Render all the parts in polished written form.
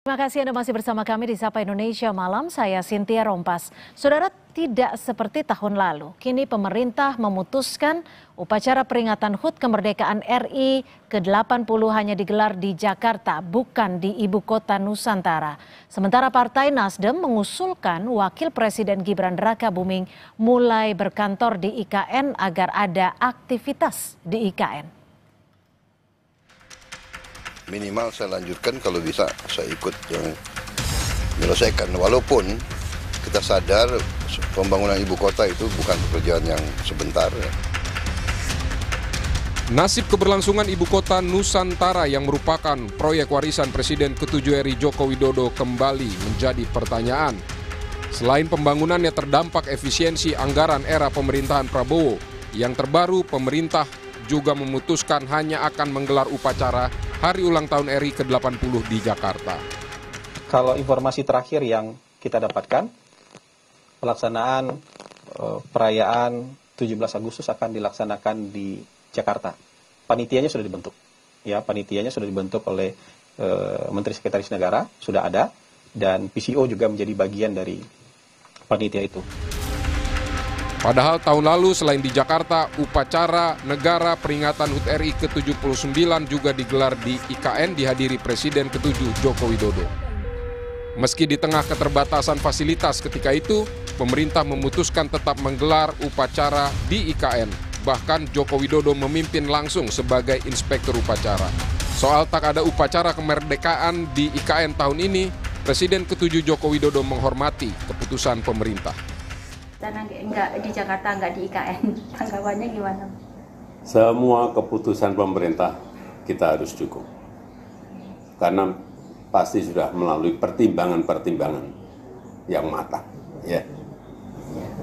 Terima kasih Anda masih bersama kami di Sapa Indonesia Malam, saya Cynthia Rompas. Saudara, tidak seperti tahun lalu, kini pemerintah memutuskan upacara peringatan HUT kemerdekaan RI ke-80 hanya digelar di Jakarta, bukan di ibu kota Nusantara. Sementara Partai Nasdem mengusulkan Wakil Presiden Gibran Rakabuming mulai berkantor di IKN agar ada aktivitas di IKN. Minimal saya lanjutkan, kalau bisa saya ikut yang menyelesaikan. Walaupun kita sadar pembangunan ibu kota itu bukan pekerjaan yang sebentar. Nasib keberlangsungan ibu kota Nusantara yang merupakan proyek warisan Presiden ke-7 RI Joko Widodo kembali menjadi pertanyaan. Selain pembangunannya terdampak efisiensi anggaran era pemerintahan Prabowo, yang terbaru pemerintah juga memutuskan hanya akan menggelar upacara Hari Ulang Tahun RI ke-80 di Jakarta. Kalau informasi terakhir yang kita dapatkan, pelaksanaan perayaan 17 Agustus akan dilaksanakan di Jakarta. Panitianya sudah dibentuk. Ya, panitianya sudah dibentuk oleh Menteri Sekretaris Negara, sudah ada, dan PCO juga menjadi bagian dari panitia itu. Padahal tahun lalu selain di Jakarta, upacara negara peringatan HUT RI ke-79 juga digelar di IKN dihadiri Presiden ke-7 Joko Widodo. Meski di tengah keterbatasan fasilitas ketika itu, pemerintah memutuskan tetap menggelar upacara di IKN. Bahkan Joko Widodo memimpin langsung sebagai inspektur upacara. Soal tak ada upacara kemerdekaan di IKN tahun ini, Presiden ke-7 Joko Widodo menghormati keputusan pemerintah. Karena enggak di Jakarta, enggak di IKN, tanggapannya gimana? Semua keputusan pemerintah kita harus dukung. Karena pasti sudah melalui pertimbangan-pertimbangan yang matang. Ya.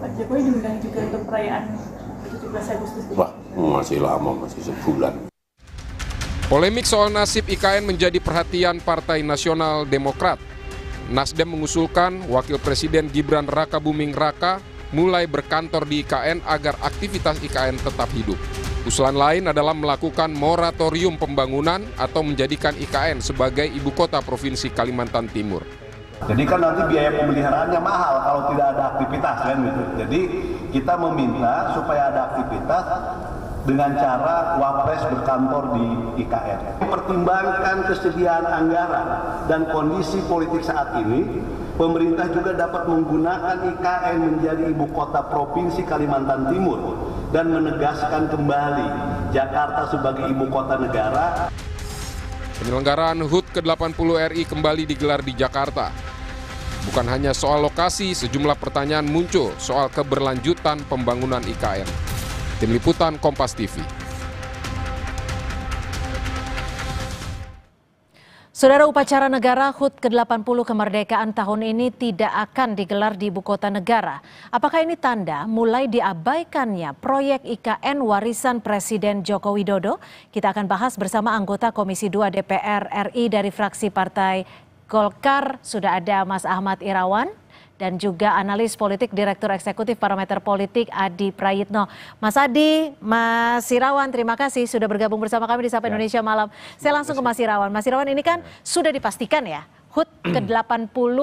Pak Jokowi diundang juga untuk perayaan 17 Agustus. Wah, masih lama, masih sebulan. Polemik soal nasib IKN menjadi perhatian Partai Nasional Demokrat. Nasdem mengusulkan Wakil Presiden Gibran Rakabuming Raka mulai berkantor di IKN agar aktivitas IKN tetap hidup. Usulan lain adalah melakukan moratorium pembangunan atau menjadikan IKN sebagai ibu kota Provinsi Kalimantan Timur. Jadi kan nanti biaya pemeliharaannya mahal kalau tidak ada aktivitas kan gitu. Jadi kita meminta supaya ada aktivitas dengan cara Wapres berkantor di IKN. Pertimbangkan kesediaan anggaran dan kondisi politik saat ini, pemerintah juga dapat menggunakan IKN menjadi ibu kota Provinsi Kalimantan Timur dan menegaskan kembali Jakarta sebagai ibu kota negara. Penyelenggaraan HUT ke-80 RI kembali digelar di Jakarta. Bukan hanya soal lokasi, sejumlah pertanyaan muncul soal keberlanjutan pembangunan IKN. Tim Liputan Kompas TV. Saudara, upacara negara HUT ke-80 kemerdekaan tahun ini tidak akan digelar di ibu kota negara. Apakah ini tanda mulai diabaikannya proyek IKN warisan Presiden Joko Widodo? Kita akan bahas bersama anggota Komisi 2 DPR RI dari fraksi Partai Golkar. Sudah ada Mas Ahmad Irawan dan juga analis politik Direktur Eksekutif Parameter Politik Adi Prayitno. Mas Adi, Mas Irawan, terima kasih sudah bergabung bersama kami di Sapa Indonesia Malam. Saya langsung ke Mas Irawan. Mas Irawan, ini kan sudah dipastikan ya, HUT ke-80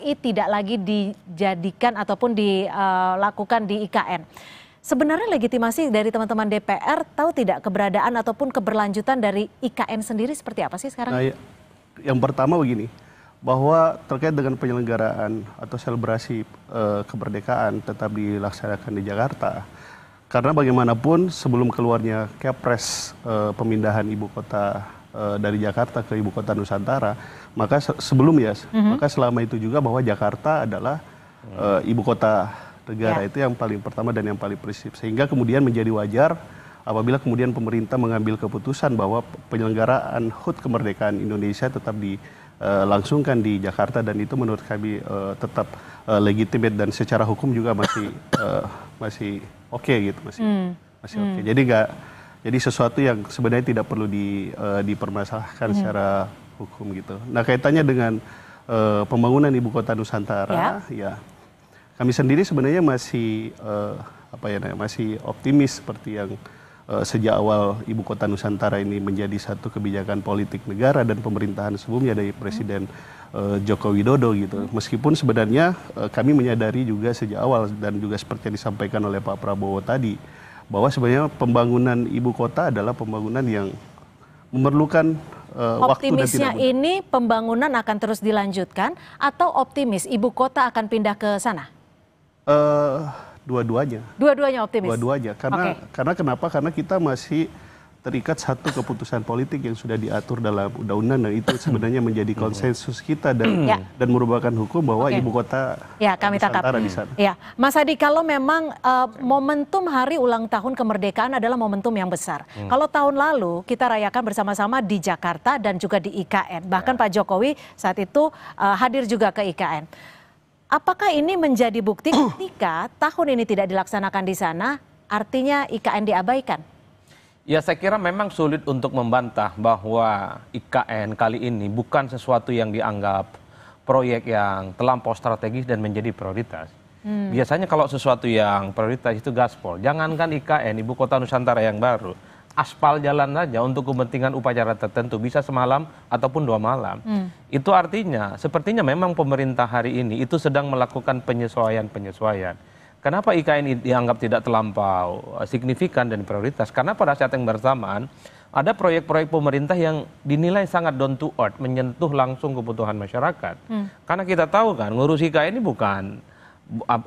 RI tidak lagi dijadikan ataupun dilakukan di IKN. Sebenarnya legitimasi dari teman-teman DPR tahu tidak keberadaan ataupun keberlanjutan dari IKN sendiri seperti apa sih sekarang? Nah, yang pertama begini, bahwa terkait dengan penyelenggaraan atau selebrasi kemerdekaan tetap dilaksanakan di Jakarta. Karena bagaimanapun sebelum keluarnya Kepres pemindahan ibu kota dari Jakarta ke ibu kota Nusantara, maka maka selama itu juga bahwa Jakarta adalah ibu kota negara. Itu yang paling pertama dan yang paling prinsip. Sehingga kemudian menjadi wajar apabila kemudian pemerintah mengambil keputusan bahwa penyelenggaraan HUT kemerdekaan Indonesia tetap langsungkan di Jakarta, dan itu menurut kami tetap legitimate dan secara hukum juga masih oke gitu, masih oke. Jadi sesuatu yang sebenarnya tidak perlu dipermasalahkan secara hukum gitu. Nah, kaitannya dengan pembangunan ibu kota Nusantara, ya kami sendiri sebenarnya masih masih optimis seperti yang sejak awal Ibu Kota Nusantara ini menjadi satu kebijakan politik negara dan pemerintahan sebelumnya dari Presiden Joko Widodo gitu. Meskipun sebenarnya kami menyadari juga sejak awal dan juga seperti yang disampaikan oleh Pak Prabowo tadi, bahwa sebenarnya pembangunan ibu kota adalah pembangunan yang memerlukan waktu dan Optimisnya ini pembangunan akan terus dilanjutkan atau optimis ibu kota akan pindah ke sana? Dua-duanya. Dua-duanya optimis? Dua-duanya. Karena kenapa? Karena kita masih terikat satu keputusan politik yang sudah diatur dalam undang-undang, dan itu sebenarnya menjadi konsensus kita dan merupakan hukum bahwa ibu kota kami Nusantara di sana. Ya, Mas Adi, kalau memang momentum hari ulang tahun kemerdekaan adalah momentum yang besar. Kalau tahun lalu kita rayakan bersama-sama di Jakarta dan juga di IKN. Bahkan Pak Jokowi saat itu hadir juga ke IKN. Apakah ini menjadi bukti ketika tahun ini tidak dilaksanakan di sana, artinya IKN diabaikan? Ya, saya kira memang sulit untuk membantah bahwa IKN kali ini bukan sesuatu yang dianggap proyek yang terlampau strategis dan menjadi prioritas. Biasanya kalau sesuatu yang prioritas itu gaspol. Jangankan IKN, Ibu Kota Nusantara yang baru, aspal jalan saja untuk kepentingan upacara tertentu bisa semalam ataupun 2 malam. Itu artinya, sepertinya memang pemerintah hari ini itu sedang melakukan penyesuaian-penyesuaian. Kenapa IKN dianggap tidak terlampau signifikan dan prioritas? Karena pada saat yang bersamaan ada proyek-proyek pemerintah yang dinilai sangat down to earth, menyentuh langsung kebutuhan masyarakat. Karena kita tahu kan, ngurus IKN ini bukan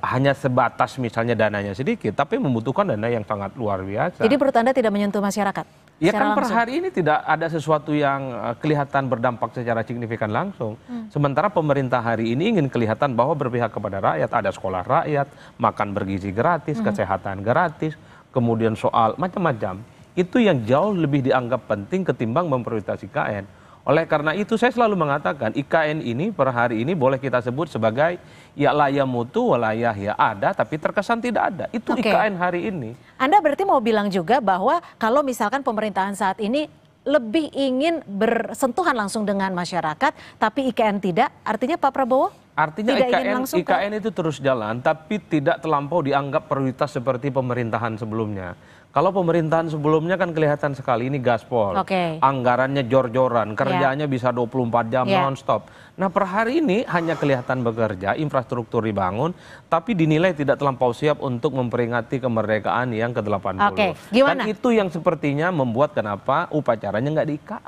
hanya sebatas misalnya dananya sedikit, tapi membutuhkan dana yang sangat luar biasa. Jadi menurut Anda tidak menyentuh masyarakat? Ya kan per hari ini tidak ada sesuatu yang kelihatan berdampak secara signifikan langsung. Sementara pemerintah hari ini ingin kelihatan bahwa berpihak kepada rakyat, ada sekolah rakyat, makan bergizi gratis, kesehatan gratis, kemudian soal macam-macam. Itu yang jauh lebih dianggap penting ketimbang memprioritaskan IKN. Oleh karena itu saya selalu mengatakan IKN ini per hari ini boleh kita sebut sebagai ya laya mutu walayah ya ada, tapi terkesan tidak ada. Itu IKN hari ini. Anda berarti mau bilang juga bahwa kalau misalkan pemerintahan saat ini lebih ingin bersentuhan langsung dengan masyarakat, tapi IKN tidak, artinya Pak Prabowo? Artinya IKN itu terus jalan, tapi tidak terlampau dianggap prioritas seperti pemerintahan sebelumnya. Kalau pemerintahan sebelumnya kan kelihatan sekali ini gaspol, anggarannya jor-joran, kerjanya bisa 24 jam non-stop. Nah per hari ini hanya kelihatan bekerja, infrastruktur dibangun, tapi dinilai tidak terlampau siap untuk memperingati kemerdekaan yang ke-80. Dan itu yang sepertinya membuat kenapa upacaranya nggak di-IKN.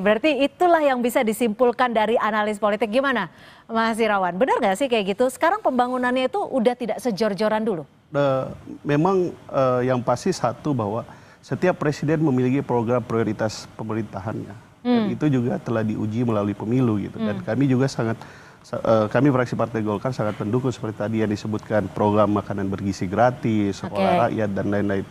Berarti itulah yang bisa disimpulkan dari analis politik. Gimana Mas Irawan, benar nggak sih kayak gitu? Sekarang pembangunannya itu udah tidak sejor-joran dulu? Memang yang pasti satu bahwa setiap presiden memiliki program prioritas pemerintahannya. Dan itu juga telah diuji melalui pemilu gitu. Dan kami juga kami fraksi Partai Golkar sangat mendukung seperti tadi yang disebutkan program makanan bergizi gratis, sekolah rakyat dan lain-lain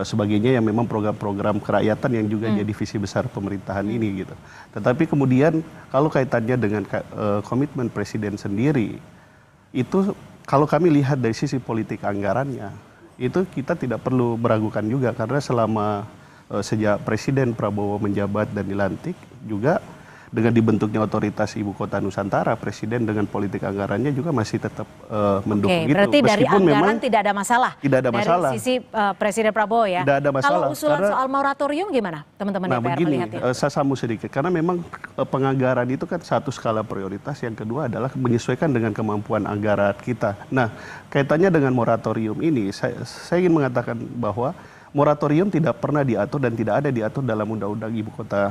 sebagainya yang memang program-program kerakyatan yang juga jadi visi besar pemerintahan ini gitu. Tetapi kemudian kalau kaitannya dengan komitmen presiden sendiri, itu kalau kami lihat dari sisi politik anggarannya, itu kita tidak perlu meragukan juga karena selama sejak Presiden Prabowo menjabat dan dilantik juga dengan dibentuknya otoritas Ibu Kota Nusantara, Presiden dengan politik anggarannya juga masih tetap mendukung itu. Berarti dari anggaran tidak ada masalah? Tidak ada masalah. Dari sisi Presiden Prabowo ya? Tidak ada masalah. Kalau usulan soal moratorium gimana teman-teman DPR melihatnya? Saya sambung sedikit, karena memang penganggaran itu kan satu skala prioritas, yang kedua adalah menyesuaikan dengan kemampuan anggaran kita. Nah, kaitannya dengan moratorium ini, saya ingin mengatakan bahwa moratorium tidak pernah diatur dan tidak ada diatur dalam Undang-Undang Ibu Kota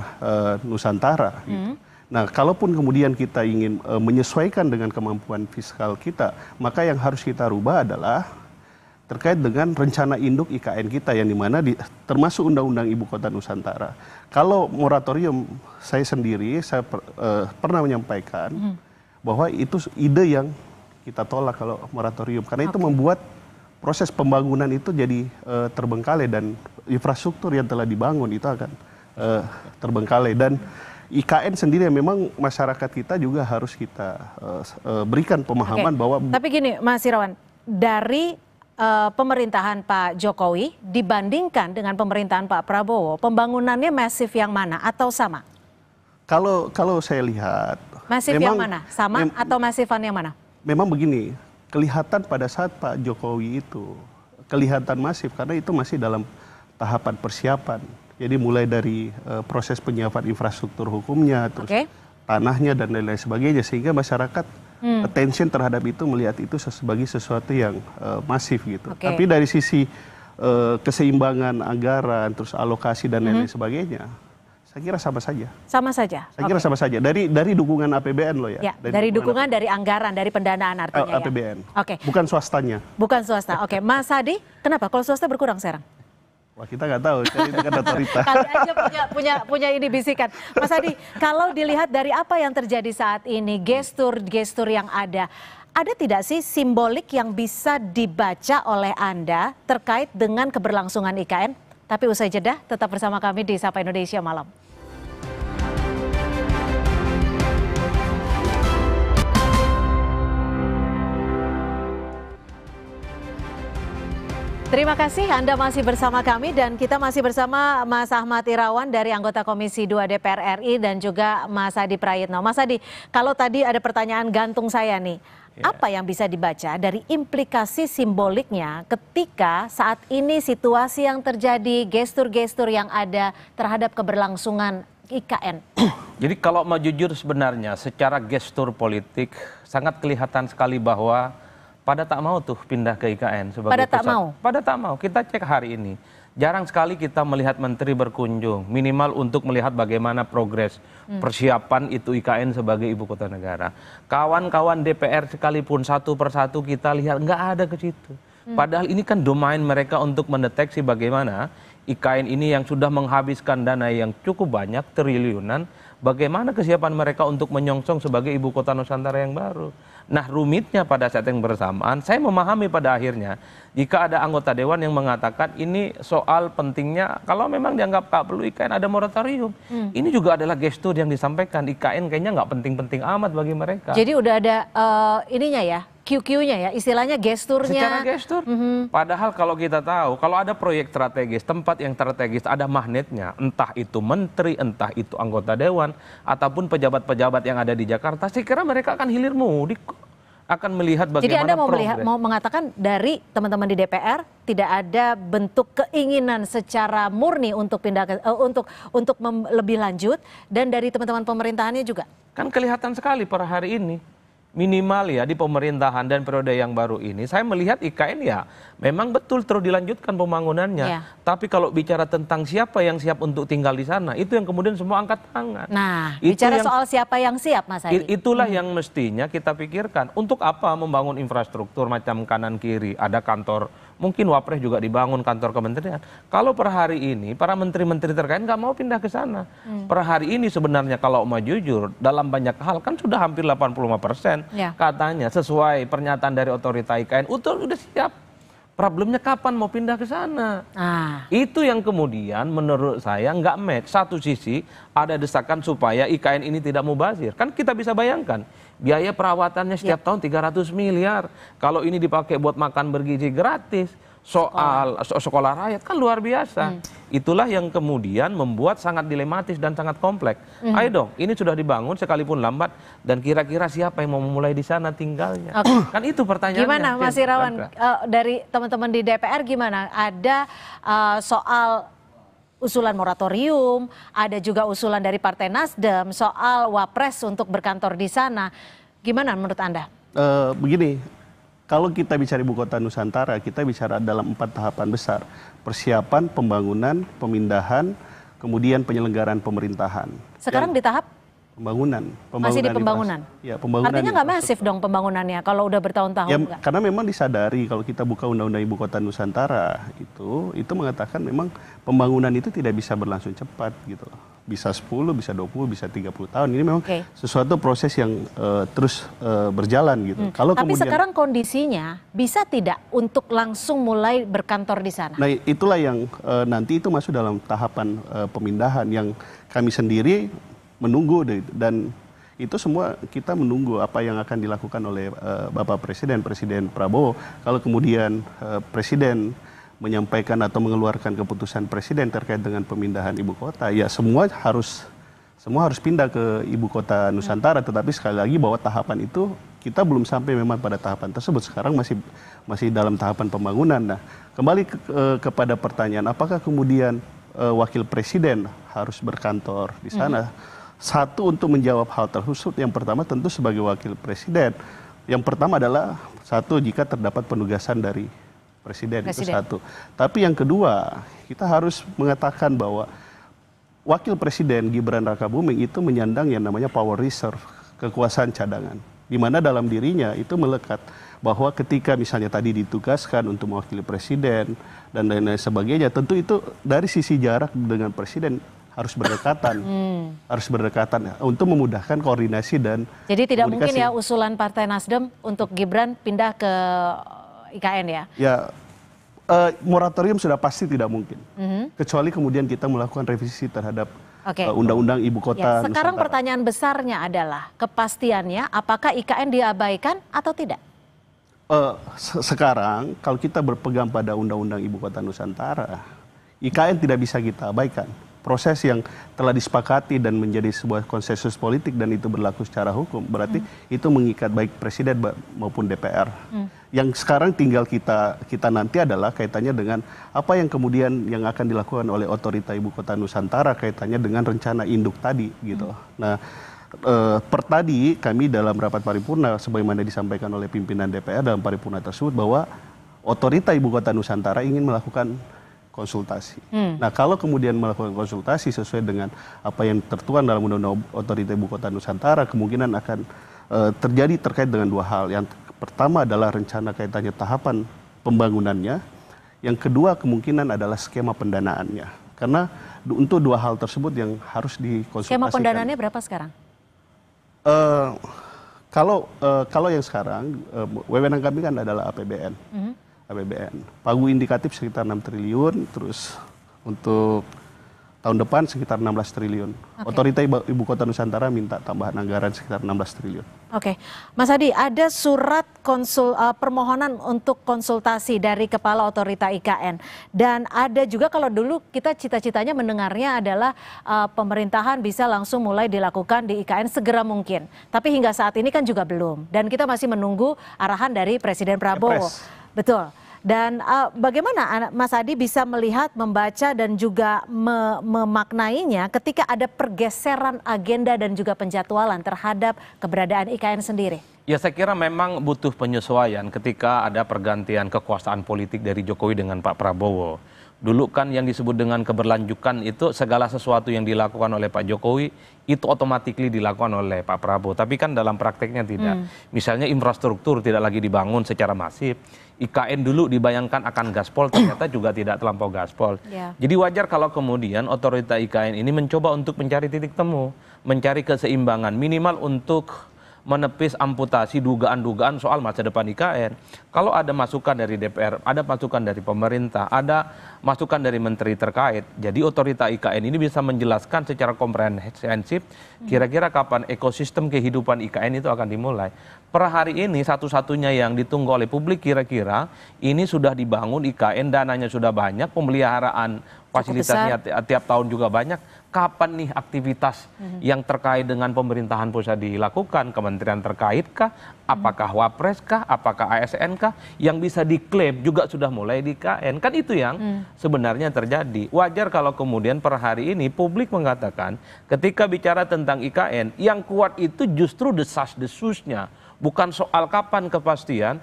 Nusantara. Gitu. Nah, kalaupun kemudian kita ingin menyesuaikan dengan kemampuan fiskal kita, maka yang harus kita rubah adalah terkait dengan rencana induk IKN kita yang dimana termasuk Undang-Undang Ibu Kota Nusantara. Kalau moratorium, saya sendiri pernah menyampaikan bahwa itu ide yang kita tolak kalau moratorium, karena itu membuat proses pembangunan itu jadi terbengkalai dan infrastruktur yang telah dibangun itu akan terbengkalai. Dan IKN sendiri memang masyarakat kita juga harus kita berikan pemahaman bahwa... Tapi gini Mas Irawan, dari pemerintahan Pak Jokowi dibandingkan dengan pemerintahan Pak Prabowo, pembangunannya masif yang mana atau sama? Kalau saya lihat... Masif yang mana? Sama atau masifan yang mana? Memang begini, kelihatan pada saat Pak Jokowi itu kelihatan masif karena itu masih dalam tahapan persiapan. Jadi mulai dari proses penyiapan infrastruktur hukumnya, terus tanahnya dan lain-lain sebagainya, sehingga masyarakat attention terhadap itu, melihat itu sebagai sesuatu yang masif gitu. Tapi dari sisi keseimbangan anggaran, terus alokasi dan lain-lain sebagainya, saya kira sama saja. Sama saja. Saya kira sama saja. Dari dukungan APBN loh ya. Dari dukungan dari anggaran, dari pendanaan artinya APBN. Ya. Bukan swastanya. Bukan swasta. Mas Hadi, kenapa kalau swasta berkurang sekarang? Wah, kita nggak tahu, itu kan otorita. Kali aja punya ini bisikan. Mas Hadi, kalau dilihat dari apa yang terjadi saat ini, gestur yang ada tidak sih simbolik yang bisa dibaca oleh Anda terkait dengan keberlangsungan IKN? Tapi usai jeda, tetap bersama kami di Sapa Indonesia Malam. Terima kasih Anda masih bersama kami dan kita masih bersama Mas Ahmad Irawan dari anggota Komisi 2 DPR RI dan juga Mas Hadi Prayitno. Mas Hadi, kalau tadi ada pertanyaan gantung saya nih, apa yang bisa dibaca dari implikasi simboliknya ketika saat ini situasi yang terjadi, gestur-gestur yang ada terhadap keberlangsungan IKN? Jadi kalau mau jujur sebenarnya secara gestur politik sangat kelihatan sekali bahwa pada tak mau tuh pindah ke IKN sebagai pada pusat. Pada tak mau. Kita cek hari ini. Jarang sekali kita melihat menteri berkunjung. Minimal untuk melihat bagaimana progres persiapan itu IKN sebagai ibu kota negara. Kawan-kawan DPR sekalipun satu persatu kita lihat nggak ada ke situ. Padahal ini kan domain mereka untuk mendeteksi bagaimana IKN ini yang sudah menghabiskan dana yang cukup banyak, triliunan. Bagaimana kesiapan mereka untuk menyongsong sebagai ibu kota Nusantara yang baru. Nah rumitnya pada saat yang bersamaan, saya memahami pada akhirnya jika ada anggota dewan yang mengatakan ini soal pentingnya, kalau memang dianggap tak perlu IKN ada moratorium. Ini juga adalah gestur yang disampaikan, IKN kayaknya nggak penting-penting amat bagi mereka. Jadi udah ada ininya ya, QQ-nya ya, istilahnya gesturnya. Secara gestur. Padahal kalau kita tahu, kalau ada proyek strategis, tempat yang strategis, ada magnetnya. Entah itu menteri, entah itu anggota dewan, ataupun pejabat-pejabat yang ada di Jakarta. Saya kira mereka akan hilir mudik, akan melihat bagaimana progres. Jadi Anda mau mengatakan dari teman-teman di DPR, tidak ada bentuk keinginan secara murni untuk pindah untuk lebih lanjut, dan dari teman-teman pemerintahannya juga? Kan kelihatan sekali per hari ini. Minimal ya di pemerintahan dan periode yang baru ini saya melihat IKN ya memang betul terus dilanjutkan pembangunannya. Tapi kalau bicara tentang siapa yang siap untuk tinggal di sana, itu yang kemudian semua angkat tangan. Nah, bicara soal siapa yang siap, Mas Hadi. Itulah yang mestinya kita pikirkan. Untuk apa membangun infrastruktur macam kanan kiri, ada kantor, mungkin Wapres juga dibangun kantor kementerian. Kalau per hari ini para menteri-menteri terkait nggak mau pindah ke sana. Per hari ini sebenarnya kalau mau jujur dalam banyak hal kan sudah hampir 85% katanya sesuai pernyataan dari otorita IKN udah siap. Problemnya kapan mau pindah ke sana? Itu yang kemudian menurut saya nggak match. Satu sisi ada desakan supaya IKN ini tidak mubazir. Kan kita bisa bayangkan biaya perawatannya setiap tahun 300 miliar. Kalau ini dipakai buat makan bergizi gratis, soal sekolah rakyat kan luar biasa. Itulah yang kemudian membuat sangat dilematis dan sangat kompleks. Ayo dong, ini sudah dibangun sekalipun lambat dan kira-kira siapa yang mau memulai di sana tinggalnya? Kan itu pertanyaannya. Gimana Mas Irawan, dari teman-teman di DPR gimana? Ada soal usulan moratorium, ada juga usulan dari Partai Nasdem soal Wapres untuk berkantor di sana. Gimana menurut Anda? Begini, kalau kita bicara ibu kota Nusantara, kita bicara dalam 4 tahapan besar. Persiapan, pembangunan, pemindahan, kemudian penyelenggaraan pemerintahan. Sekarang di tahap? Pembangunan. Masih di pembangunan? Ya, pembangunan. Artinya nggak masif dong pembangunannya kalau udah bertahun-tahun? Ya, karena memang disadari kalau kita buka Undang-Undang Ibu Kota Nusantara itu mengatakan memang pembangunan itu tidak bisa berlangsung cepat gitu. Bisa 10, bisa 20, bisa 30 tahun. Ini memang sesuatu proses yang terus berjalan gitu. Kalau tapi kemudian, sekarang kondisinya bisa tidak untuk langsung mulai berkantor di sana? Nah itulah yang nanti itu masuk dalam tahapan pemindahan yang kami sendiri menunggu dan itu semua kita menunggu apa yang akan dilakukan oleh Bapak Presiden Prabowo. Kalau kemudian Presiden menyampaikan atau mengeluarkan keputusan Presiden terkait dengan pemindahan ibu kota, ya semua harus semua harus pindah ke ibu kota Nusantara. Tetapi sekali lagi bahwa tahapan itu kita belum sampai memang pada tahapan tersebut. Sekarang masih dalam tahapan pembangunan. Nah, kembali kepada pertanyaan, apakah kemudian wakil presiden harus berkantor di sana? Satu, untuk menjawab hal tersebut, yang pertama tentu sebagai wakil presiden, yang pertama adalah satu, jika terdapat penugasan dari presiden. Itu satu. Tapi yang kedua, kita harus mengatakan bahwa wakil presiden Gibran Rakabuming itu menyandang yang namanya power reserve, kekuasaan cadangan, di mana dalam dirinya itu melekat bahwa ketika misalnya tadi ditugaskan untuk mewakili presiden dan lain-lain sebagainya, tentu itu dari sisi jarak dengan presiden harus berdekatan, untuk memudahkan koordinasi dan jadi tidak mungkin ya usulan Partai Nasdem untuk Gibran pindah ke IKN ya? Ya, moratorium sudah pasti tidak mungkin, kecuali kemudian kita melakukan revisi terhadap Undang-Undang Ibu Kota Sekarang Nusantara. Pertanyaan besarnya adalah kepastiannya, apakah IKN diabaikan atau tidak? Sekarang kalau kita berpegang pada Undang-Undang Ibu Kota Nusantara, IKN tidak bisa kita abaikan. Proses yang telah disepakati dan menjadi sebuah konsensus politik dan itu berlaku secara hukum, berarti itu mengikat baik presiden maupun DPR. Yang sekarang tinggal kita nanti adalah kaitannya dengan apa yang kemudian yang akan dilakukan oleh Otorita Ibu Kota Nusantara kaitannya dengan rencana induk tadi gitu. Nah, per tadi kami dalam rapat paripurna sebagaimana disampaikan oleh pimpinan DPR dalam paripurna tersebut bahwa Otorita Ibu Kota Nusantara ingin melakukan konsultasi. Nah, kalau kemudian melakukan konsultasi sesuai dengan apa yang tertuang dalam Undang-Undang Otorita Ibu Kota Nusantara, kemungkinan akan terjadi terkait dengan dua hal. Yang pertama adalah rencana kaitannya tahapan pembangunannya. Yang kedua kemungkinan adalah skema pendanaannya. Karena untuk dua hal tersebut yang harus dikonsultasikan. Skema pendanaannya berapa sekarang? Kalau yang sekarang, wewenang kami kan adalah APBN. APBN. Pagu indikatif sekitar 6 triliun, terus untuk tahun depan sekitar 16 triliun. Otorita Ibu Kota Nusantara minta tambahan anggaran sekitar 16 triliun. Oke, Mas Adi, ada surat permohonan untuk konsultasi dari Kepala Otorita IKN. Dan ada juga kalau dulu kita cita-citanya mendengarnya adalah pemerintahan bisa langsung mulai dilakukan di IKN segera mungkin. Tapi hingga saat ini kan juga belum. Dan kita masih menunggu arahan dari Presiden Prabowo. Betul. Dan bagaimana Mas Adi bisa melihat, membaca dan juga memaknainya ketika ada pergeseran agenda dan juga penjadwalan terhadap keberadaan IKN sendiri? Ya, saya kira memang butuh penyesuaian ketika ada pergantian kekuasaan politik dari Jokowi dengan Pak Prabowo. Dulu kan yang disebut dengan keberlanjutan itu segala sesuatu yang dilakukan oleh Pak Jokowi itu otomatis dilakukan oleh Pak Prabowo. Tapi kan dalam prakteknya tidak. Misalnya infrastruktur tidak lagi dibangun secara masif. IKN dulu dibayangkan akan gaspol, ternyata juga tidak terlampau gaspol. Jadi wajar kalau kemudian otorita IKN ini mencoba untuk mencari titik temu, mencari keseimbangan minimal untuk menepis amputasi dugaan-dugaan soal masa depan IKN. Kalau ada masukan dari DPR, ada masukan dari pemerintah, ada masukan dari menteri terkait, jadi otorita IKN ini bisa menjelaskan secara komprehensif kira-kira kapan ekosistem kehidupan IKN itu akan dimulai. Per hari ini satu-satunya yang ditunggu oleh publik kira-kira ini sudah dibangun IKN, dananya sudah banyak, pemeliharaan fasilitasnya tiap tahun juga banyak. Kapan nih aktivitas yang terkait dengan pemerintahan pusat dilakukan? Kementerian terkait kah? Apakah Wapres kah? Apakah ASN kah? Yang bisa diklaim juga sudah mulai di IKN. Kan itu yang sebenarnya terjadi. Wajar kalau kemudian per hari ini publik mengatakan ketika bicara tentang IKN, yang kuat itu justru desas-desusnya. Bukan soal kapan kepastian,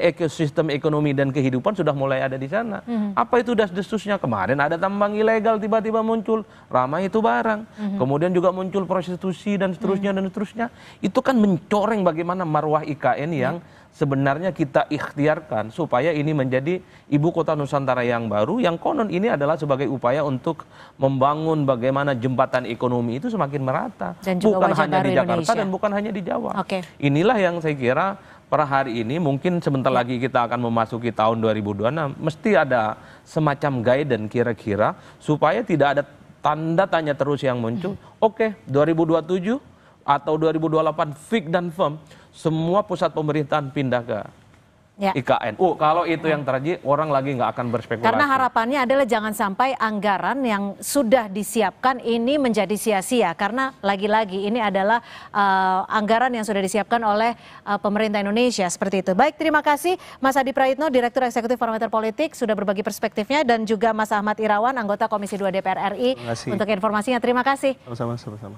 ekosistem ekonomi dan kehidupan sudah mulai ada di sana. Apa itu desas-desusnya? Kemarin ada tambang ilegal tiba-tiba muncul, ramai itu barang. Kemudian juga muncul prostitusi dan seterusnya dan seterusnya. Itu kan mencoreng bagaimana marwah IKN yang sebenarnya kita ikhtiarkan supaya ini menjadi ibu kota Nusantara yang baru, yang konon ini adalah sebagai upaya untuk membangun bagaimana jembatan ekonomi itu semakin merata. Dan juga bukan hanya di Jakarta Indonesia. dan bukan hanya di Jawa. Inilah yang saya kira per hari ini mungkin sebentar lagi kita akan memasuki tahun 2026, mesti ada semacam guidance kira-kira supaya tidak ada tanda tanya terus yang muncul. 2027 atau 2028 fix dan firm semua pusat pemerintahan pindah ke Ya. IKN. Kalau itu yang terjadi, orang lagi nggak akan berspekulasi. Karena harapannya adalah jangan sampai anggaran yang sudah disiapkan ini menjadi sia-sia. Karena lagi-lagi ini adalah anggaran yang sudah disiapkan oleh pemerintah Indonesia seperti itu. Baik, terima kasih Mas Adi Praitno, Direktur Eksekutif Parameter Politik, sudah berbagi perspektifnya, dan juga Mas Ahmad Irawan, anggota Komisi 2 DPR RI, untuk informasinya. Terima kasih. Sama-sama.